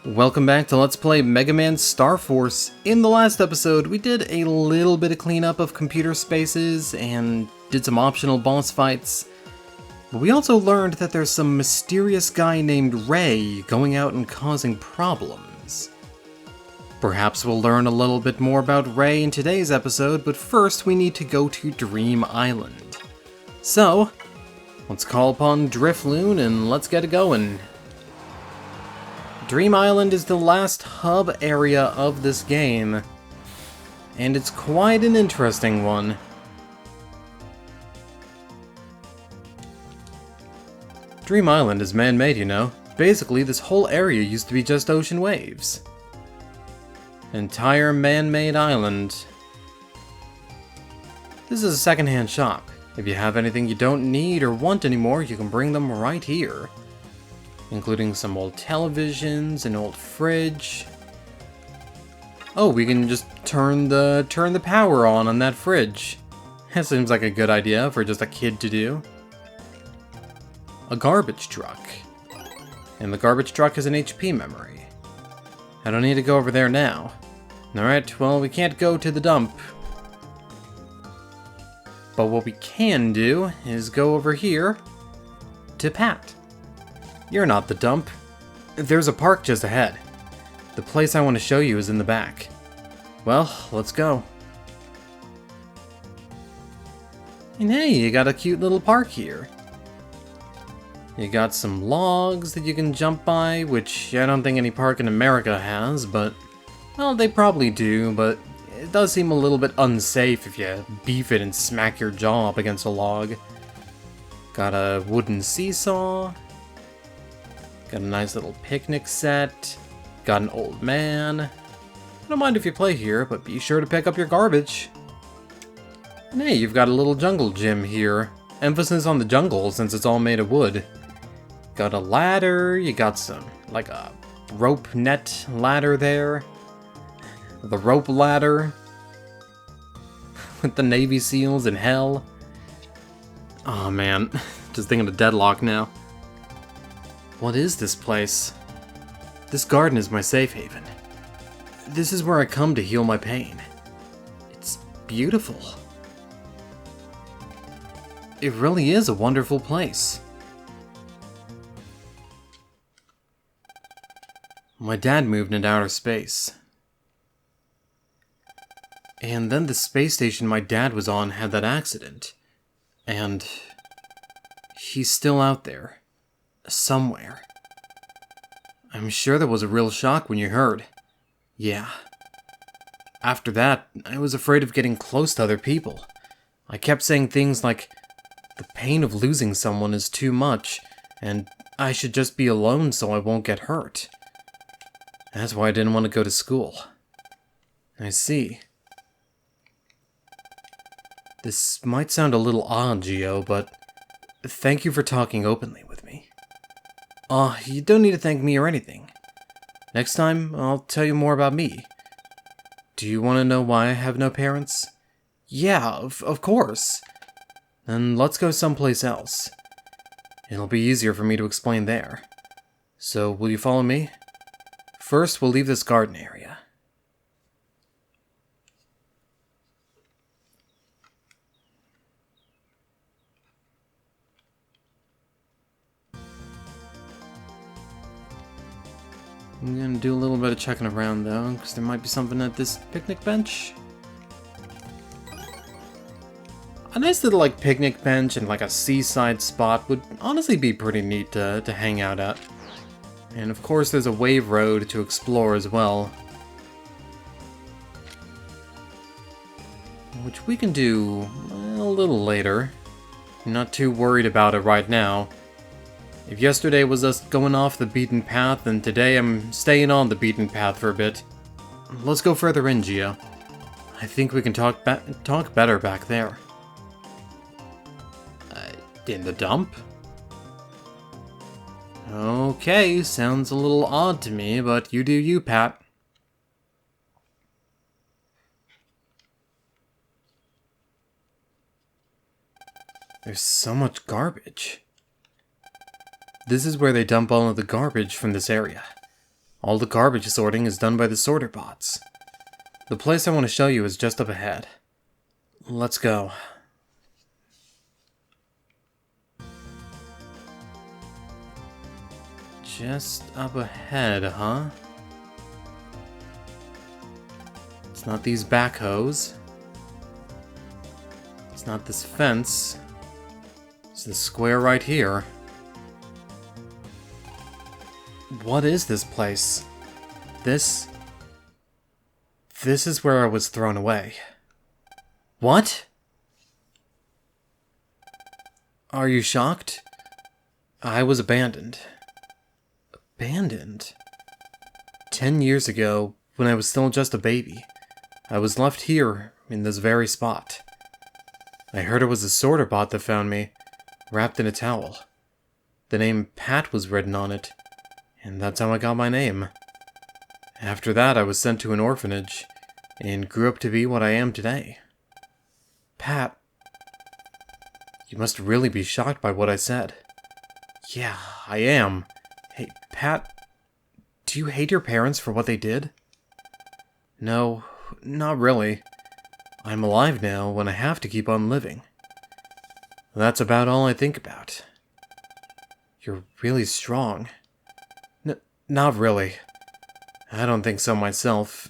Welcome back to Let's Play Mega Man Star Force. In the last episode, we did a little bit of cleanup of computer spaces and did some optional boss fights. But we also learned that there's some mysterious guy named Ray going out and causing problems. Perhaps we'll learn a little bit more about Ray in today's episode, but first we need to go to Dream Island. So, let's call upon Drifloon and let's get it going. Dream Island is the last hub area of this game, and it's quite an interesting one. Dream Island is man-made, you know. Basically, this whole area used to be just ocean waves. Entire man-made island. This is a second-hand shop. If you have anything you don't need or want anymore, you can bring them right here. Including some old televisions, an old fridge. Oh, we can just turn the power on that fridge. That seems like a good idea for just a kid to do. A garbage truck. And the garbage truck has an HP memory. I don't need to go over there now. Alright, well, we can't go to the dump. But what we can do is go over here to Pat. You're not the dump. There's a park just ahead. The place I want to show you is in the back. Well, let's go. And hey, you got a cute little park here. You got some logs that you can jump by, which I don't think any park in America has, but... well, they probably do, but it does seem a little bit unsafe if you beef it and smack your jaw up against a log. Got a wooden seesaw. Got a nice little picnic set. Got an old man. I don't mind if you play here, but be sure to pick up your garbage. And hey, you've got a little jungle gym here. Emphasis on the jungle since it's all made of wood. Got a ladder, you got some, like a rope net ladder there. The rope ladder. With the Navy SEALs in hell. Oh man, just thinking of Deadlock now. What is this place? This garden is my safe haven. This is where I come to heal my pain. It's beautiful. It really is a wonderful place. My dad moved into outer space. And then the space station my dad was on had that accident. And he's still out there. Somewhere. I'm sure that was a real shock when you heard. Yeah. After that, I was afraid of getting close to other people. I kept saying things like, the pain of losing someone is too much, and I should just be alone so I won't get hurt. That's why I didn't want to go to school. I see. This might sound a little odd, Gio, but thank you for talking openly with me. You don't need to thank me or anything. Next time, I'll tell you more about me. Do you want to know why I have no parents? Yeah, of course. Then let's go someplace else. It'll be easier for me to explain there. So, will you follow me? First, we'll leave this garden area. I'm gonna do a little bit of checking around though, because there might be something at this picnic bench. A nice little picnic bench and a seaside spot would honestly be pretty neat to hang out at. And of course there's a wave road to explore as well. Which we can do a little later. I'm not too worried about it right now. If yesterday was us going off the beaten path, then today I'm staying on the beaten path for a bit. Let's go further in, Gio. I think we can talk better back there. In the dump? Okay, sounds a little odd to me, but you do you, Pat. There's so much garbage. This is where they dump all of the garbage from this area. All the garbage sorting is done by the sorter bots. The place I want to show you is just up ahead. Let's go. Just up ahead, huh? It's not these backhoes. It's not this fence. It's this square right here. What is this place? This is where I was thrown away. What? Are you shocked? I was abandoned. Abandoned? 10 years ago, when I was still just a baby, I was left here, in this very spot. I heard it was a sorter bot that found me, wrapped in a towel. The name Pat was written on it, and that's how I got my name. After that, I was sent to an orphanage, and grew up to be what I am today. Pat, you must really be shocked by what I said. Yeah, I am. Hey, Pat, do you hate your parents for what they did? No, not really. I'm alive now when I have to keep on living. That's about all I think about. You're really strong. Not really. I don't think so myself.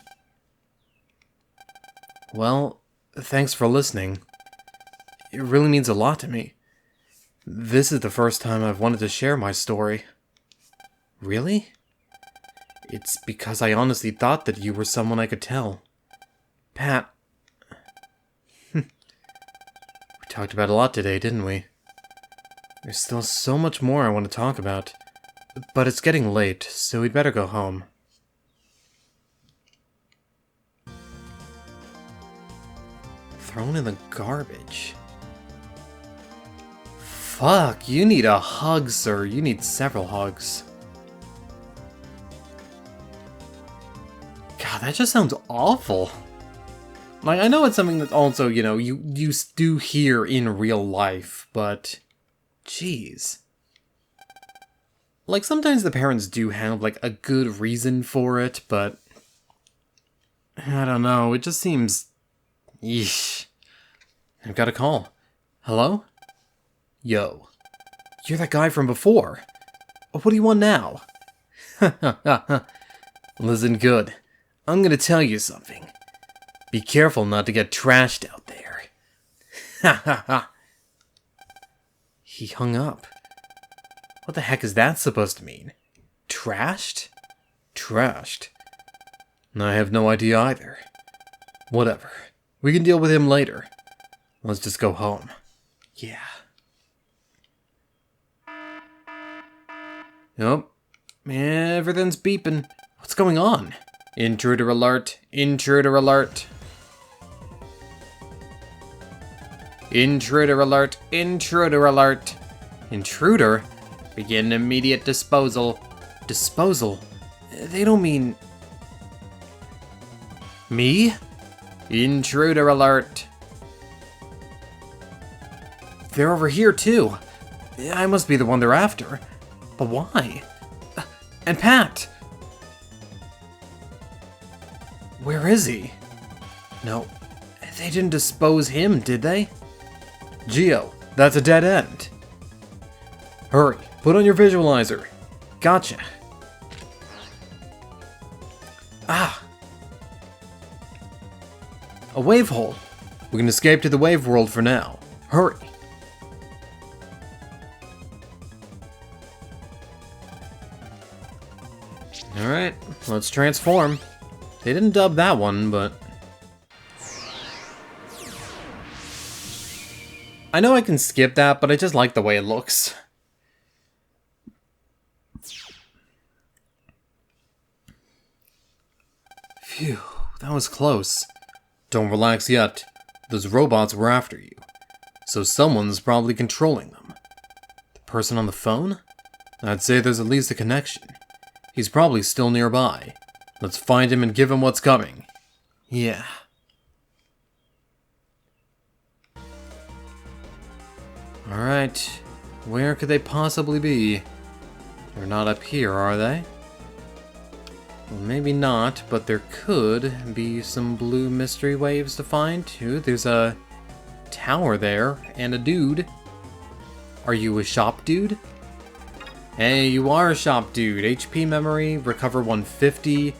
Well, thanks for listening. It really means a lot to me. This is the first time I've wanted to share my story. Really? It's because I honestly thought that you were someone I could tell. Pat. We talked about a lot today, didn't we? There's still so much more I want to talk about. But it's getting late, so we'd better go home. Thrown in the garbage. Fuck, you need a hug, sir. You need several hugs. God, that just sounds awful. Like, I know it's something that also, you know, you do hear in real life, but... Jeez. Like, sometimes the parents do have, like, a good reason for it, but... I don't know, it just seems... Yeesh. I've got a call. Hello? Yo. You're that guy from before. What do you want now? Listen good. I'm gonna tell you something. Be careful not to get trashed out there. Ha ha ha. He hung up. What the heck is that supposed to mean? Trashed? Trashed. I have no idea either. Whatever. We can deal with him later. Let's just go home. Yeah. Nope. Everything's beeping. What's going on? Intruder alert. Intruder alert. Intruder alert. Intruder alert. Intruder? Begin immediate disposal. Disposal? They don't mean... Me? Intruder alert. They're over here too. I must be the one they're after. But why? And Pat! Where is he? No, they didn't dispose him, did they? Geo, that's a dead end. Hurry, put on your visualizer. Gotcha. Ah! A wave hole. We can escape to the wave world for now. Hurry. Alright, let's transform. They didn't dub that one, but... I know I can skip that, but I just like the way it looks. Phew, that was close. Don't relax yet. Those robots were after you. So someone's probably controlling them. The person on the phone? I'd say there's at least a connection. He's probably still nearby. Let's find him and give him what's coming. Yeah. Alright. Where could they possibly be? They're not up here, are they? Well, maybe not, but there could be some blue mystery waves to find, too. There's a tower there, and a dude. Are you a shop dude? Hey, you are a shop dude. HP memory, recover 150,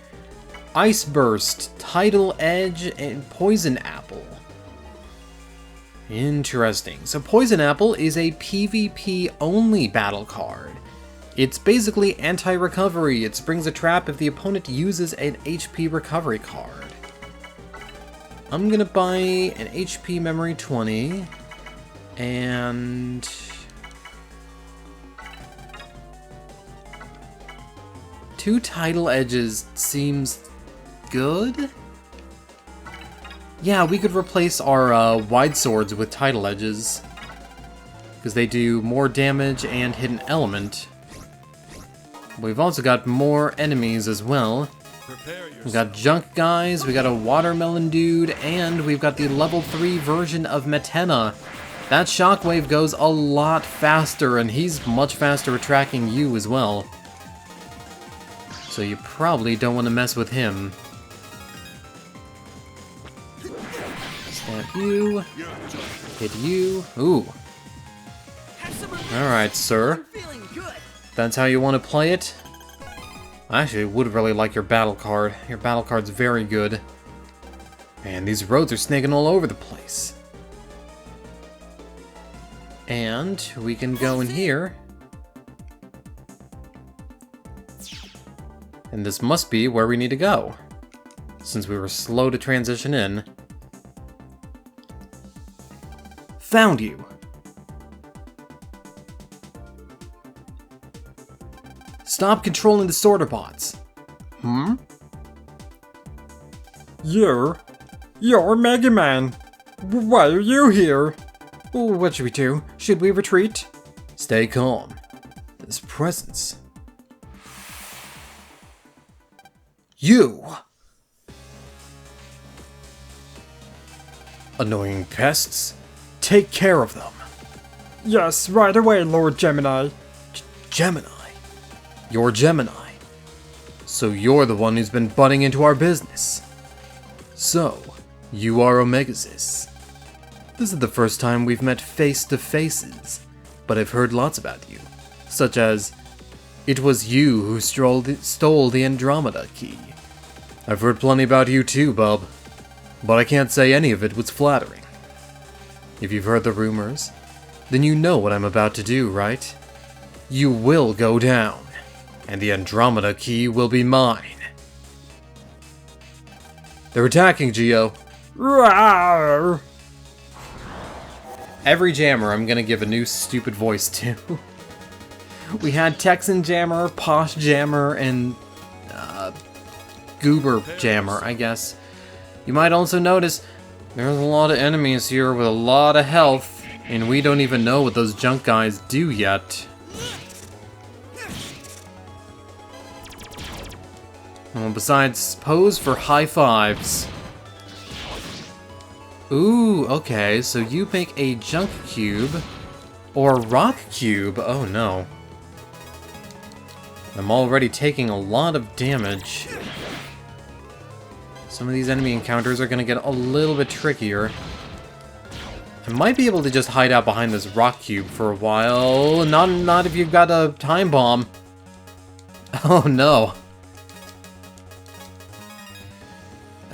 ice burst, tidal edge, and poison apple. Interesting. So poison apple is a PvP only battle card. It's basically anti-recovery. It springs a trap if the opponent uses an HP recovery card. I'm gonna buy an HP memory 20 and two tidal edges seems good? Yeah, we could replace our wide swords with tidal edges because they do more damage and hit an element. We've also got more enemies as well. We've got junk guys, we got a watermelon dude, and we've got the level 3 version of Metena. That shockwave goes a lot faster, and he's much faster at tracking you as well. So you probably don't want to mess with him. Stab you. Hit you. Ooh. Alright, sir. That's how you want to play it? I actually would really like your battle card. Your battle card's very good. Man, these roads are snaking all over the place. And we can go in here. And this must be where we need to go, since we were slow to transition in. Found you! Stop controlling the sorter bots. Hmm? You're Mega Man. Why are you here? What should we do? Should we retreat? Stay calm. This presence. You! Annoying pests. Take care of them. Yes, right away, Lord Gemini. Gemini? You're Gemini. So you're the one who's been butting into our business. So, you are Omegazis. This is the first time we've met face to faces, but I've heard lots about you, such as, it was you who stole the Andromeda key. I've heard plenty about you too, bub, but I can't say any of it was flattering. If you've heard the rumors, then you know what I'm about to do, right? You will go down, and the Andromeda key will be mine. They're attacking, Geo. Rawr. Every jammer I'm gonna give a new stupid voice to. We had Texan Jammer, Posh Jammer, and Goober Jammer, I guess. You might also notice there's a lot of enemies here with a lot of health, and we don't even know what those junk guys do yet. Well, besides pose for high fives. Ooh, okay, so you make a junk cube or rock cube. Oh no. I'm already taking a lot of damage. Some of these enemy encounters are gonna get a little bit trickier. I might be able to just hide out behind this rock cube for a while. Not if you've got a time bomb. Oh no.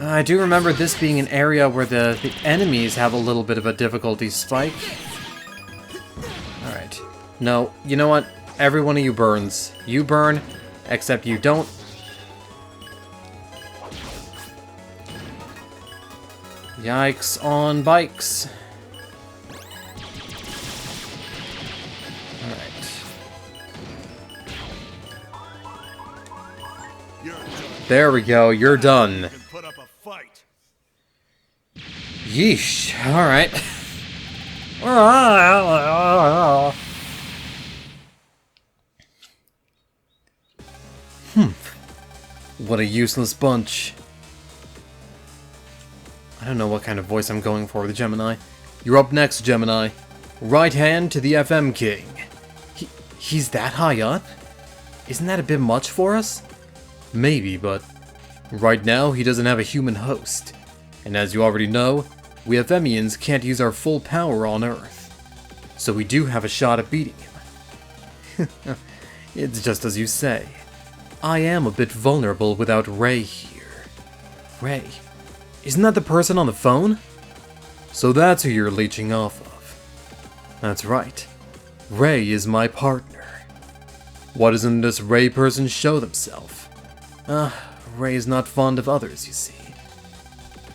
I do remember this being an area where the enemies have a little bit of a difficulty spike. Alright. No, you know what? Every one of you burns. You burn, except you don't. Yikes on bikes. Alright. There we go, you're done. Yeesh, alright. What a useless bunch. I don't know what kind of voice I'm going for with Gemini. You're up next, Gemini. Right hand to the FM King. He's that high up? Isn't that a bit much for us? Maybe, but right now he doesn't have a human host. And as you already know, we Ephemians can't use our full power on Earth. So we do have a shot at beating him. It's just as you say. I am a bit vulnerable without Ray here. Ray? Isn't that the person on the phone? So that's who you're leeching off of. That's right. Ray is my partner. Why doesn't this Ray person show themselves? Ray is not fond of others, you see.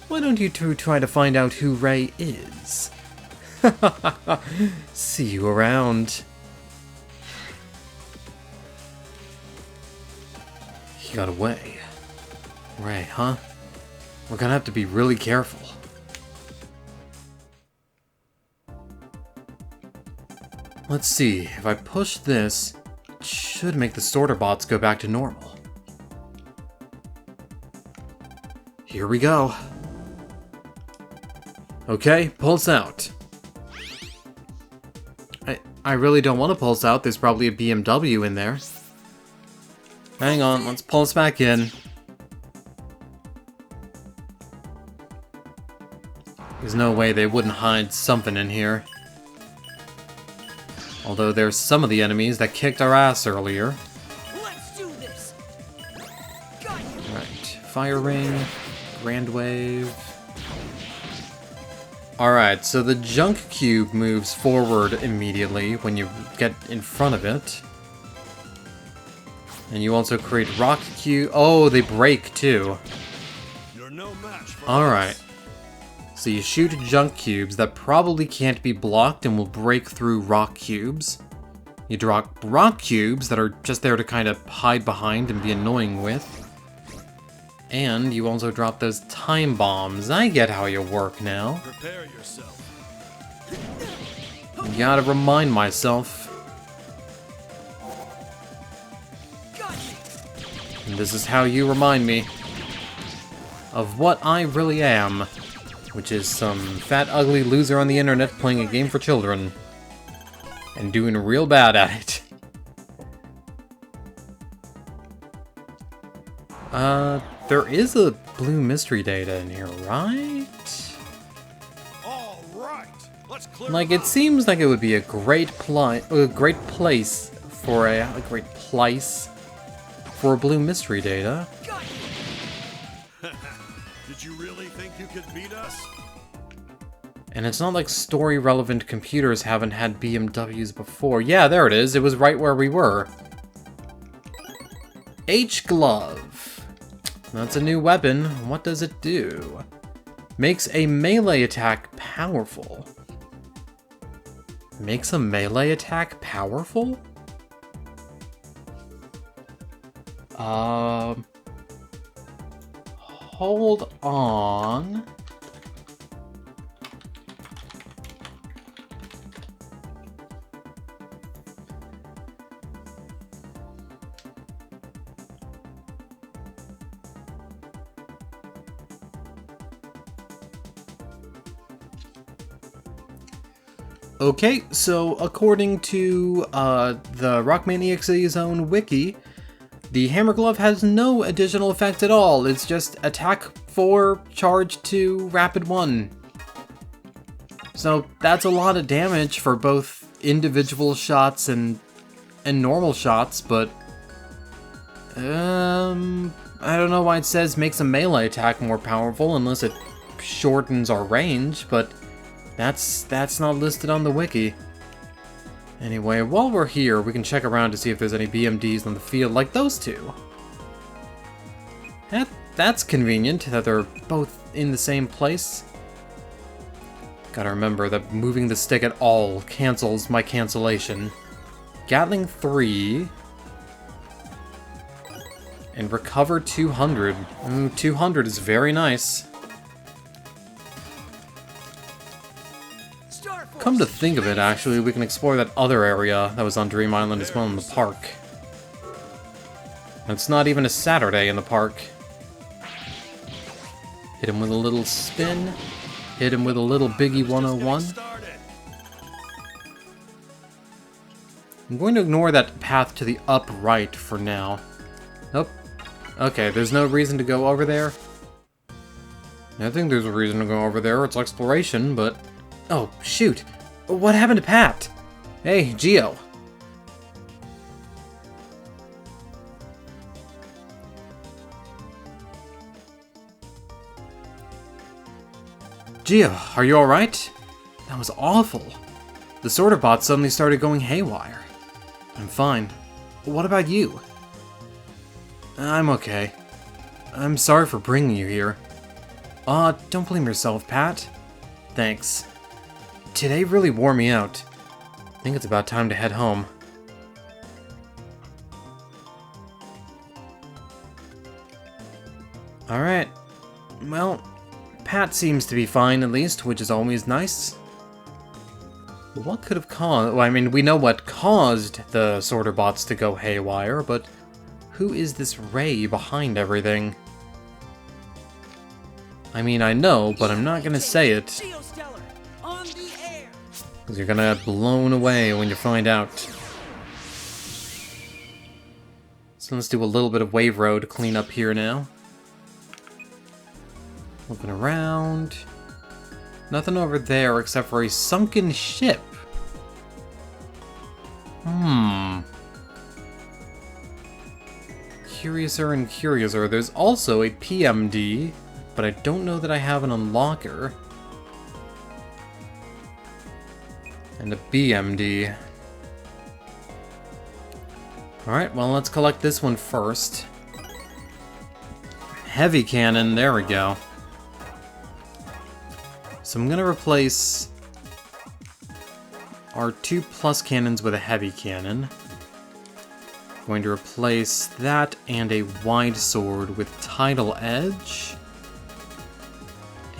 Why don't you two try to find out who Ray is? See you around. He got away. Ray, huh? We're gonna have to be really careful. Let's see, if I push this, it should make the sorter bots go back to normal. Here we go. Okay, pulse out. I really don't want to pulse out, there's probably a BMW in there. Hang on, let's pulse back in. There's no way they wouldn't hide something in here. Although there's some of the enemies that kicked our ass earlier. Let's do this. Right, Fire Ring, Grand Wave. Alright, so the Junk Cube moves forward immediately when you get in front of it. And you also create Rock Cube. Oh, they break too. You're no match for Alright. So you shoot Junk Cubes that probably can't be blocked and will break through Rock Cubes. You drop Rock Cubes that are just there to kind of hide behind and be annoying with. And you also drop those Time Bombs. I get how you work now. Prepare yourself. Gotta remind myself. And this is how you remind me of what I really am, which is some fat, ugly loser on the internet playing a game for children and doing real bad at it. There is a blue mystery data in here, right? All right. Let's clear Like, them it seems like it would be a great place for a blue mystery data. out. Did you really think you could beat us? And it's not like story-relevant computers haven't had BMWs before. Yeah, there it is. It was right where we were. H-Glove. That's a new weapon. What does it do? Makes a melee attack powerful. Makes a melee attack powerful? Hold on. Okay, so according to the Rockmaniac's own wiki, the Hammer Glove has no additional effect at all. It's just attack 4, charge 2, rapid 1. So that's a lot of damage for both individual shots and normal shots, but I don't know why it says makes a melee attack more powerful unless it shortens our range, but that's not listed on the wiki. Anyway, while we're here, we can check around to see if there's any BMDs on the field like those two. That's convenient that they're both in the same place. Gotta remember that moving the stick at all cancels my cancellation. Gatling 3. And recover 200. 200 is very nice. Come to think of it, actually, we can explore that other area that was on Dream Island as well in the park. And it's not even a Saturday in the park. Hit him with a little spin. Hit him with a little Biggie 101. I'm going to ignore that path to the upright for now. Nope. Okay, there's no reason to go over there. I think there's a reason to go over there. It's exploration, but... Oh, shoot. What happened to Pat? Hey, Geo. Geo, are you alright? That was awful. The sorter bot suddenly started going haywire. I'm fine. What about you? I'm okay. I'm sorry for bringing you here. Don't blame yourself, Pat. Thanks. Today really wore me out. I think it's about time to head home. Alright. Well, Pat seems to be fine at least, which is always nice. What could have caused... Well, I mean, we know what caused the sorter bots to go haywire, but who is this Ray behind everything? I mean, I know, but I'm not gonna say it. Because you're gonna get blown away when you find out. So let's do a little bit of Wave Road cleanup here now. Looking around. Nothing over there except for a sunken ship. Curiouser and curiouser. There's also a PMD, but I don't know that I have an unlocker. And a BMD. Alright, well, let's collect this one first. Heavy cannon, there we go. So I'm gonna replace our 2+ cannons with a heavy cannon. Going to replace that and a wide sword with Tidal Edge.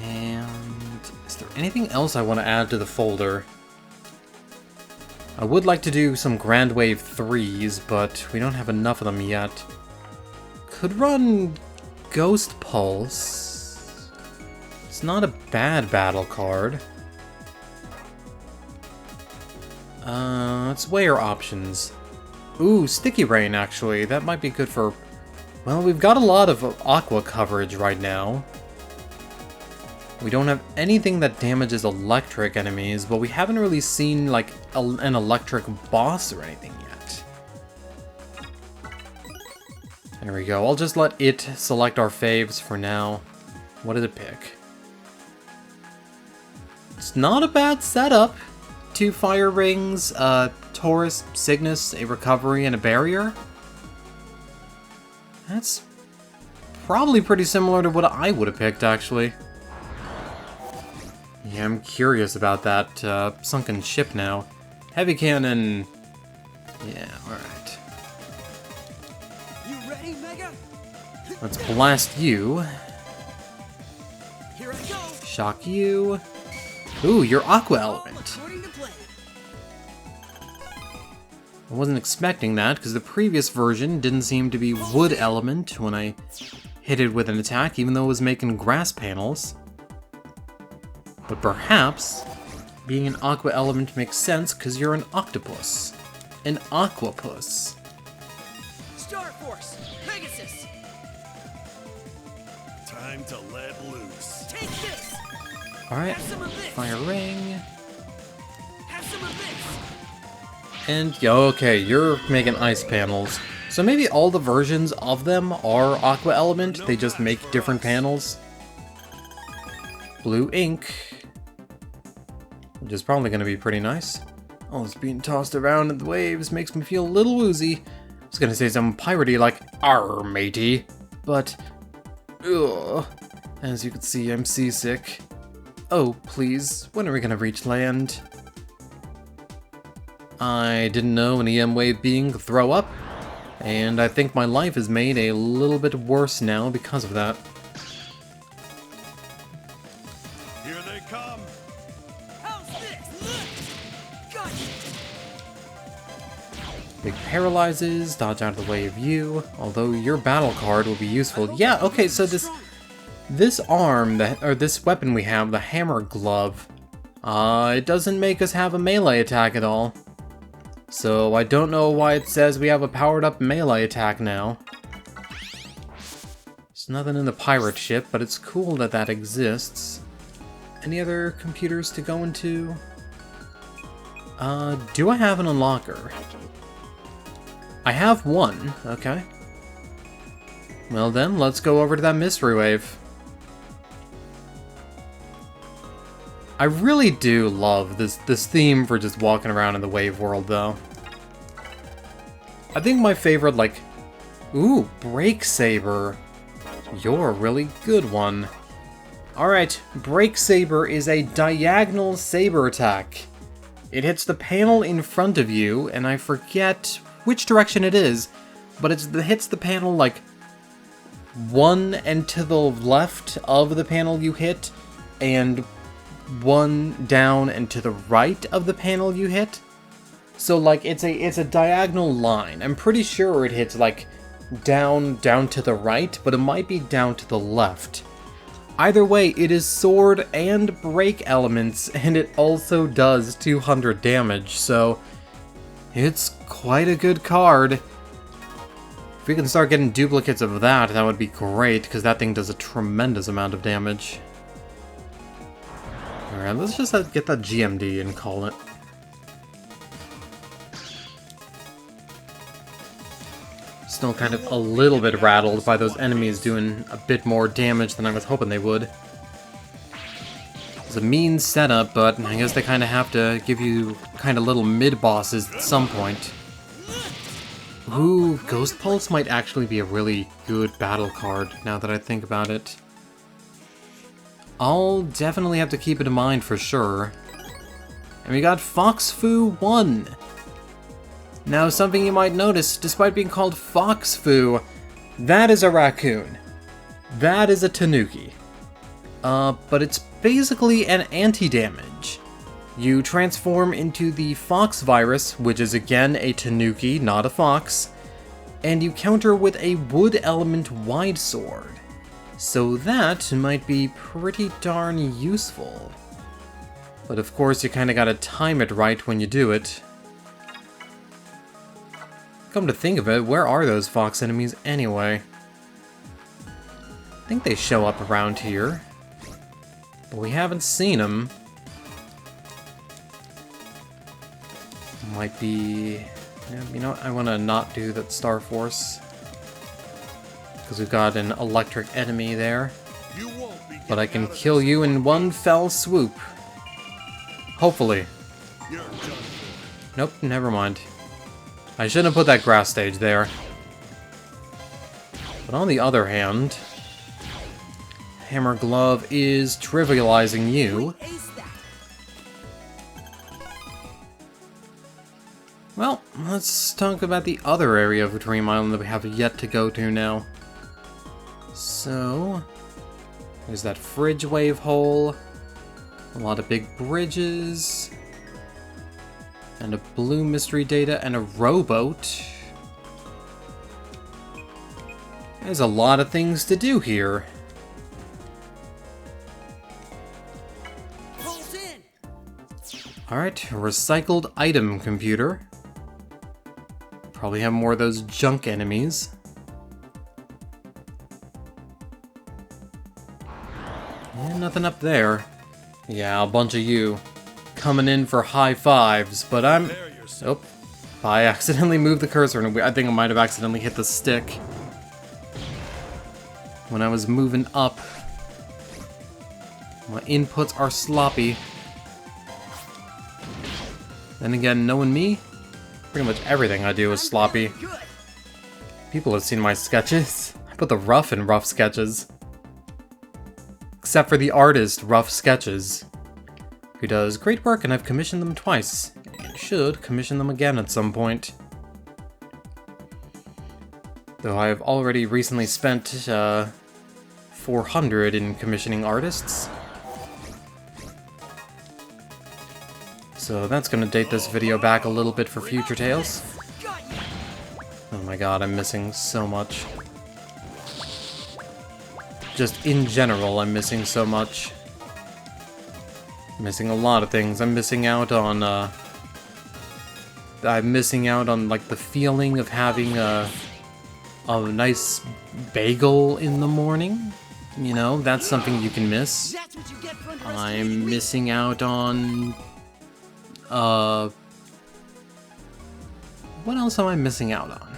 And is there anything else I want to add to the folder? I would like to do some Grand Wave 3s, but we don't have enough of them yet. Could run Ghost Pulse. It's not a bad battle card. Let's weigh our options. Ooh, Sticky Rain, actually. That might be good for... Well, we've got a lot of Aqua coverage right now. We don't have anything that damages electric enemies, but we haven't really seen, like, an electric boss or anything yet. There we go. I'll just let it select our faves for now. What did it pick? It's not a bad setup. 2 fire rings, Taurus, Cygnus, a recovery, and a barrier. That's probably pretty similar to what I would have picked, actually. Yeah, I'm curious about that sunken ship now. Heavy cannon. Yeah, alright. You ready, Mega? Let's blast you. Here I go. Shock you. Ooh, your Aqua Element. According to plan. I wasn't expecting that, because the previous version didn't seem to be Wood Element when I hit it with an attack, even though it was making grass panels. But perhaps being an Aqua Element makes sense because you're an octopus. An Aquapus. Star Force, Pegasus. Time to let loose. Take this. Alright, Have some of this. Fire Ring. Have some of this. And, yeah, okay, you're making ice panels. So maybe all the versions of them are Aqua Element, they just make different panels. Blue ink. Which is probably going to be pretty nice. All this being tossed around in the waves makes me feel a little woozy. I was going to say something piratey like, "Arr, matey." But, ugh. As you can see, I'm seasick. Oh, please, when are we going to reach land? I didn't know an EM wave being could throw up, and I think my life is made a little bit worse now because of that. Here they come. How's this? Look. Got you. Big paralyzes, dodge out of the way of you, although your battle card will be useful. Yeah, okay, so this arm, or this weapon we have, the Hammer Glove, it doesn't make us have a melee attack at all. So I don't know why it says we have a powered up melee attack now. There's nothing in the pirate ship, but it's cool that that exists. Any other computers to go into? Do I have an unlocker? I have one, okay. Well then, let's go over to that mystery wave. I really do love this theme for just walking around in the wave world, though. I think my favorite, like... Ooh, Break Saber. You're a really good one. Alright, Break Saber is a diagonal saber attack. It hits the panel in front of you, and I forget which direction it is, but it hits the panel, like, one and to the left of the panel you hit, and one down and to the right of the panel you hit. So, like, it's a diagonal line. I'm pretty sure it hits, like, down to the right, but it might be down to the left. Either way, it is sword and break elements, and it also does 200 damage, so it's quite a good card. If we can start getting duplicates of that, that would be great, because that thing does a tremendous amount of damage. Alright, let's just get that GMD and call it. Still kind of a little bit rattled by those enemies doing a bit more damage than I was hoping they would. It's a mean setup, but I guess they kind of have to give you kind of little mid-bosses at some point. Ooh, Ghost Pulse might actually be a really good battle card, now that I think about it. I'll definitely have to keep it in mind for sure. And we got Fox Fu 1. Now, something you might notice, despite being called Fox Fu, that is a raccoon. That is a tanuki. But it's basically an anti-damage. You transform into the Fox Virus, which is again a tanuki, not a fox, and you counter with a wood element wide sword. So that might be pretty darn useful. But of course, you kinda gotta time it right when you do it. Come to think of it, where are those fox enemies anyway? I think they show up around here, but we haven't seen them. Might be... Yeah, you know what, I want to not do that Star Force, because we've got an electric enemy there. But I can kill you in one fell swoop. Hopefully. Nope, never mind. I shouldn't have put that grass stage there. But on the other hand, Hammer Glove is trivializing you. Well, let's talk about the other area of Dream Island that we have yet to go to now. So, there's that fridge wave hole, a lot of big bridges, and a blue mystery data, and a rowboat. There's a lot of things to do here. Alright, recycled item computer. Probably have more of those junk enemies. Yeah, nothing up there. Yeah, a bunch of you coming in for high fives, but I'm... Oh, I accidentally moved the cursor, and I think I might have accidentally hit the stick when I was moving up. My inputs are sloppy. Then again, knowing me, pretty much everything I do is sloppy. People have seen my sketches. I put the rough in rough sketches. Except for the artist Rough Sketches, who does great work, and I've commissioned them twice, and should commission them again at some point. Though I've already recently spent 400 in commissioning artists. So that's gonna date this video back a little bit for future tales. Oh my god, I'm missing so much. Just in general, I'm missing so much. Missing a lot of things. I'm missing out on, like, the feeling of having a nice bagel in the morning. You know, that's something you can miss. That's what you get for underestimating I'm me. missing out on... What else am I missing out on?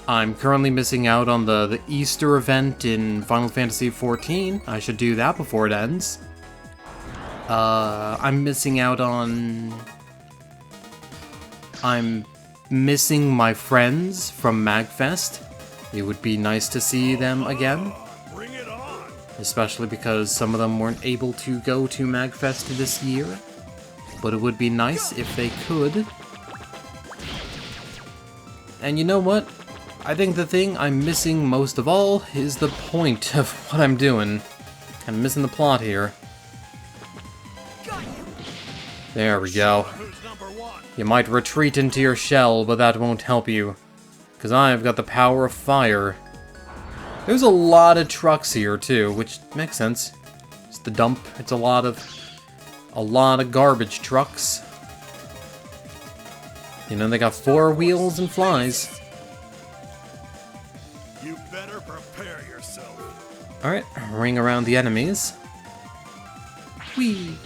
I'm currently missing out on the Easter event in Final Fantasy XIV. I should do that before it ends. I'm missing out on... I'm missing my friends from MagFest. It would be nice to see them again. Bring it on. Especially because some of them weren't able to go to MagFest this year. But it would be nice if they could. And you know what? I think the thing I'm missing most of all is the point of what I'm doing. Kinda missing the plot here. Got you. There we go. Who's number one? You might retreat into your shell, but that won't help you. Because I've got the power of fire. There's a lot of trucks here, too, which makes sense. It's the dump. It's a lot of garbage trucks. You know, they got 4 wheels and flies. You better prepare yourself. Alright, ring around the enemies. Whee!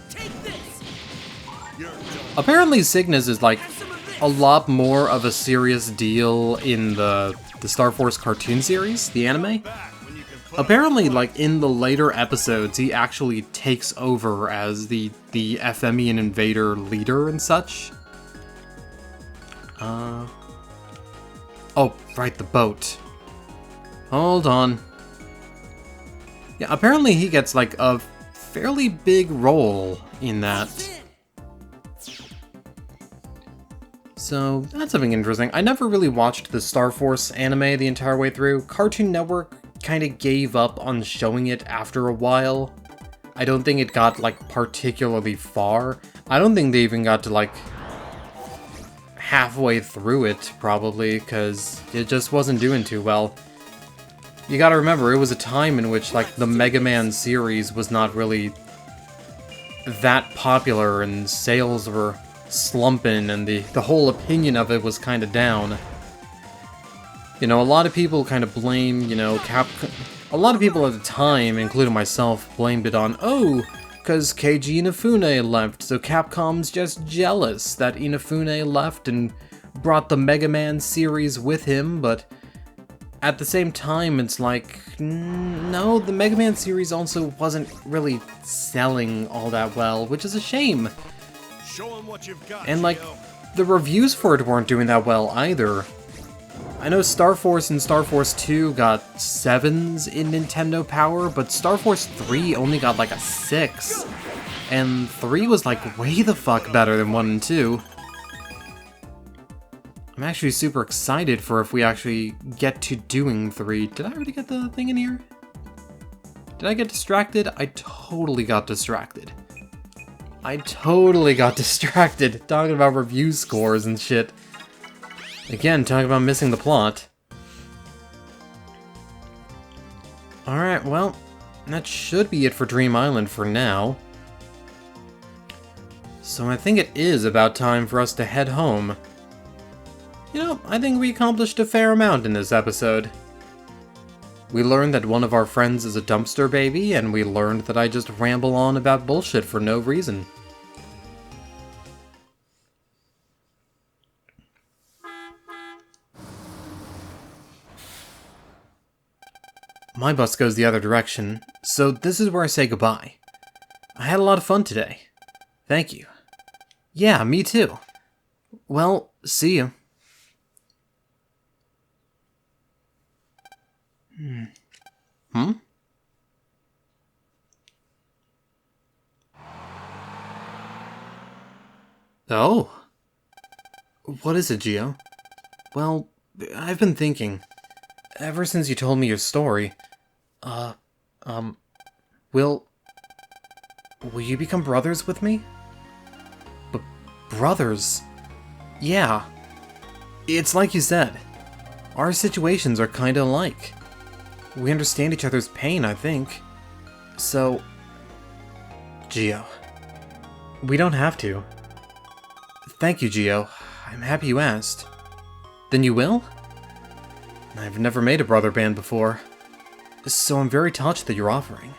Take this. You're done. Apparently Cygnus is like Have some of this. a lot more of a serious deal in the Star Force cartoon series, the anime. Back when you can put Apparently, like, in the later episodes, he actually takes over as the Ephemian invader leader and such. Oh, right, the boat. Hold on. Yeah, apparently he gets, like, a fairly big role in that. That's it. So, that's something interesting. I never really watched the Star Force anime the entire way through. Cartoon Network kind of gave up on showing it after a while. I don't think it got, like, particularly far. I don't think they even got to, like, halfway through it, probably, because it just wasn't doing too well. You gotta remember, it was a time in which, like, the Mega Man series was not really that popular, and sales were slumping, and the whole opinion of it was kind of down. You know, a lot of people kind of blame, you know, a lot of people at the time, including myself, blamed it on, oh, because Keiji Inafune left, so Capcom's just jealous that Inafune left and brought the Mega Man series with him, but at the same time, it's like, no, the Mega Man series also wasn't really selling all that well, which is a shame. show 'em what you've got. And, like, Geo. the reviews for it weren't doing that well either. I know Star Force and Star Force 2 got 7s in Nintendo Power, but Star Force 3 only got like a 6. And 3 was like way the fuck better than 1 and 2. I'm actually super excited for if we actually get to doing 3. Did I already get the thing in here? Did I get distracted? I totally got distracted. Talking about review scores and shit. Again, talking about missing the plot. Alright, well, that should be it for Dream Island for now. So I think it is about time for us to head home. You know, I think we accomplished a fair amount in this episode. We learned that one of our friends is a dumpster baby, and we learned that I just ramble on about bullshit for no reason. My bus goes the other direction, so this is where I say goodbye. I had a lot of fun today. Thank you. Yeah, me too. Well, see you. Hmm? Oh. What is it, Geo? Well, I've been thinking. Ever since you told me your story, will you become brothers with me? Brothers? Yeah. It's like you said. Our situations are kinda alike. We understand each other's pain, I think. So... Geo. We don't have to. Thank you, Geo. I'm happy you asked. Then you will? I've never made a brother band before, so I'm very touched that you're offering.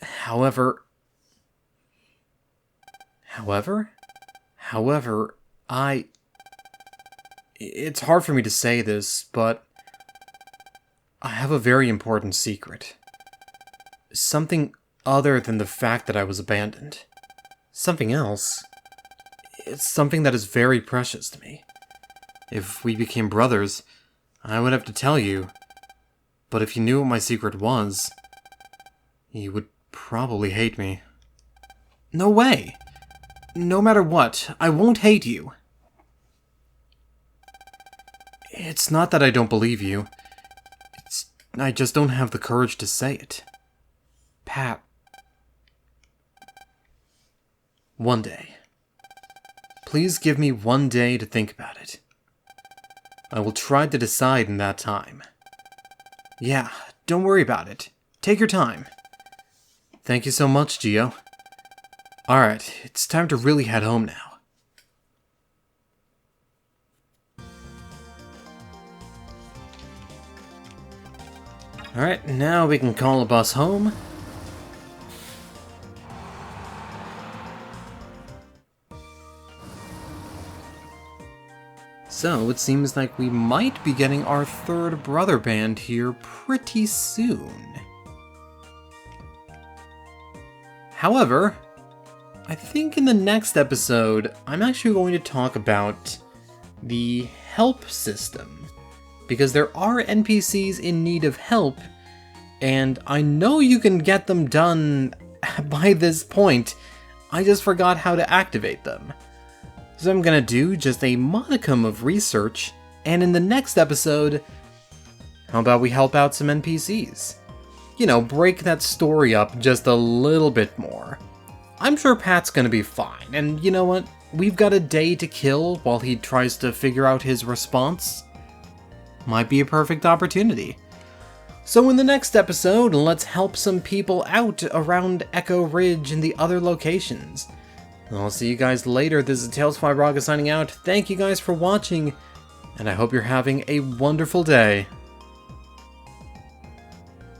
However, it's hard for me to say this, but I have a very important secret. Something other than the fact that I was abandoned. Something else. It's something that is very precious to me. If we became brothers, I would have to tell you. But if you knew what my secret was, you would probably hate me. No way! No matter what, I won't hate you. It's not that I don't believe you. I just don't have the courage to say it. Pat. One day. Please give me one day to think about it. I will try to decide in that time. Yeah, don't worry about it. Take your time. Thank you so much, Gio. Alright, it's time to really head home now. Alright, now we can call a bus home. So, it seems like we might be getting our third brother band here pretty soon. However, I think in the next episode, I'm actually going to talk about the help system. Because there are NPCs in need of help, and I know you can get them done by this point. I just forgot how to activate them. So I'm gonna do just a modicum of research, and in the next episode, how about we help out some NPCs? You know, break that story up just a little bit more. I'm sure Pat's gonna be fine, and you know what? We've got a day to kill while he tries to figure out his response. Might be a perfect opportunity. So in the next episode, let's help some people out around Echo Ridge and the other locations. I'll see you guys later. This is Tales5Raga signing out. Thank you guys for watching, and I hope you're having a wonderful day.